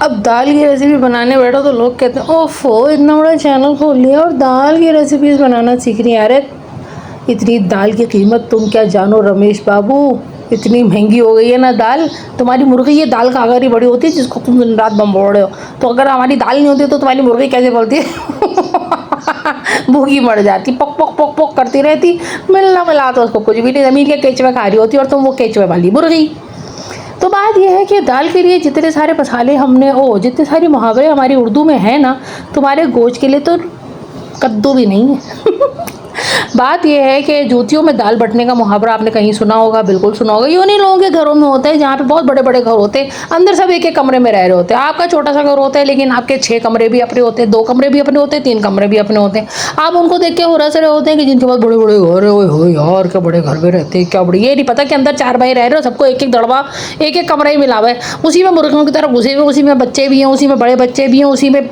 अब दाल की रेसिपी बनाने बैठो तो लोग कहते हैं ओफो इतना बड़ा चैनल खोल लिया और दाल की रेसिपीज़ बनाना सीख रही है। अरे इतनी दाल की कीमत तुम क्या जानो रमेश बाबू, इतनी महंगी हो गई है ना दाल। तुम्हारी मुर्गी ये दाल खा कर ही बड़ी होती है जिसको तुम दिन रात बम्बोड़ रहे हो। तो अगर हमारी दाल नहीं होती तो तुम्हारी मुर्गी कैसे बोलती है भूखी मर जाती, पक पक पक पक करती रहती, मिलना मिला तो उसको कुछ भी नहीं, ज़मीन के केचुए खा रही होती और तुम वो केचुए वाली मुर्गी। तो बात यह है कि दाल के लिए जितने सारे मसाले हमने जितने सारे मुहावरे हमारी उर्दू में है ना, तुम्हारे गोश्त के लिए तो कद्दू भी नहीं है बात यह है कि जूतियों में दाल बटने का मुहावरा आपने कहीं सुना होगा, बिल्कुल सुना होगा। ये उन्हीं लोगों के घरों में होता है जहाँ पे बहुत बड़े बड़े घर होते हैं, अंदर सब एक एक कमरे में रह रहे होते हैं। आपका छोटा सा घर होता है लेकिन आपके 6 कमरे भी अपने होते हैं, 2 कमरे भी अपने होते हैं, 3 कमरे भी अपने होते हैं। आप उनको देख के हो रहे होते हैं कि जिनके पास बड़े बड़े घर है, हो यार क्या बड़े घर में रहते हैं, क्या बड़े। ये नहीं पता कि अंदर 4 भाई रह रहे हो, सबको एक एक दड़वा एक एक कमरा ही मिला हुआ है, उसी में मुर्गियों की तरह घुसे हुए, उसी में बच्चे भी हैं, उसी में बड़े बच्चे भी हैं, उसी में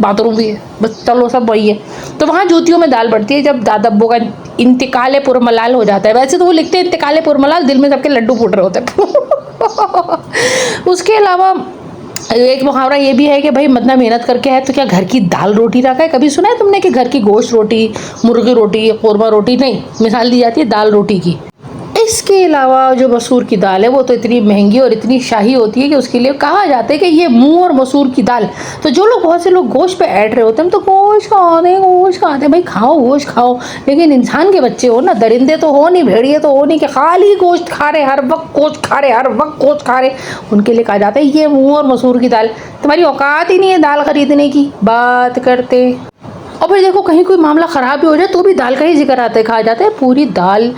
बाथरूम भी है, बस चलो सब वही है। तो वहाँ जूतियों में दाल बढ़ती है जब दादब्बो का इंतकाल पुरमलाल हो जाता है। वैसे तो वो लिखते हैं इंतकाल पुरमलाल, दिल में सबके लड्डू फूट रहे होते हैं उसके अलावा एक मुहावरा ये भी है कि भाई मतना मेहनत करके है तो क्या घर की दाल रोटी रखा है। कभी सुना है तुमने कि घर की गोश्त रोटी, मुर्गी रोटी, कौरमा रोटी? नहीं, मिसाल दी जाती है दाल रोटी की। इसके अलावा जो मसूर की दाल है वो तो इतनी महंगी और इतनी शाही होती है कि उसके लिए कहा जाता है कि ये मूंग और मसूर की दाल। तो जो लोग, बहुत से लोग गोश्त पे ऐड रहे होते हैं, तो गोश्त खाते हैं, गोश्त खाते हैं, भाई खाओ गोश्त खाओ, लेकिन इंसान के बच्चे हो ना, दरिंदे तो हो नहीं, भेड़िए तो हो नहीं कि खाली गोश्त खा रहे, हर वक्त गोश्त खा रहे, हर वक्त गोश्त खा रहे। उनके लिए कहा जाता है ये मूंग और मसूर की दाल। तुम्हारी औकात ही नहीं है दाल खरीदने की, बात करते। और फिर देखो कहीं कोई मामला ख़राब भी हो जाए तो भी दाल का ही जिक्र आता है, कहा जाता है पूरी दाल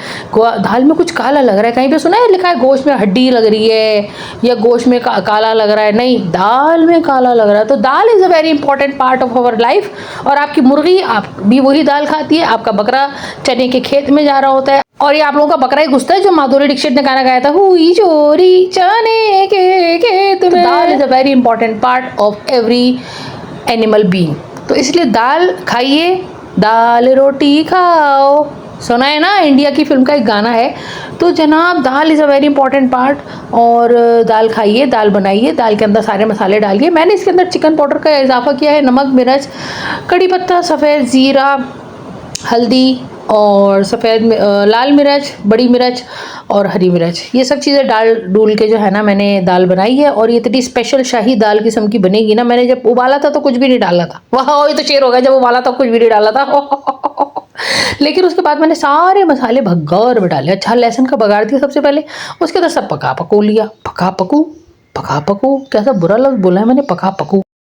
में कुछ काला लग रहा है। कहीं पे सुना है लिखा है गोश्त में हड्डी लग रही है या गोश्त में काला लग रहा है? नहीं, दाल में काला लग रहा है। तो dal is a very important part of our life. और आपकी मुर्गी आप भी वही दाल खाती है, आपका बकरा चने के खेत में जा रहा होता है और ये आप लोगों का बकरा ही घुसता है जो माधुरी दीक्षित ने गाना गाया था, हुई चोरी चने के खेत में। Dal is a very important part of every animal being. तो इसलिए दाल खाइए, दाल रोटी खाओ। सुना है ना, इंडिया की फिल्म का एक गाना है। तो जनाब dal is a very important part. और दाल खाइए, दाल बनाइए, दाल के अंदर सारे मसाले डालिए। मैंने इसके अंदर चिकन पाउडर का इजाफा किया है, नमक, मिर्च, कड़ी पत्ता, सफ़ेद ज़ीरा, हल्दी और लाल मिर्च, बड़ी मिर्च और हरी मिर्च, ये सब चीज़ें डाल डूल के जो है ना मैंने दाल बनाई है। और ये इतनी स्पेशल शाही दाल किस्म की बनेगी ना। मैंने जब उबाला था तो कुछ भी नहीं डाला था, वाह ये तो शेर हो गया, जब उबाला था कुछ भी नहीं डाला था लेकिन उसके बाद मैंने सारे मसाले भगौर में डाले। अच्छा, लहसुन का बघार दिया सबसे पहले, उसके अंदर सब पका पकू लिया। पका पकू कैसा बुरा लफ्ज़ बोला है मैंने, पका पकू।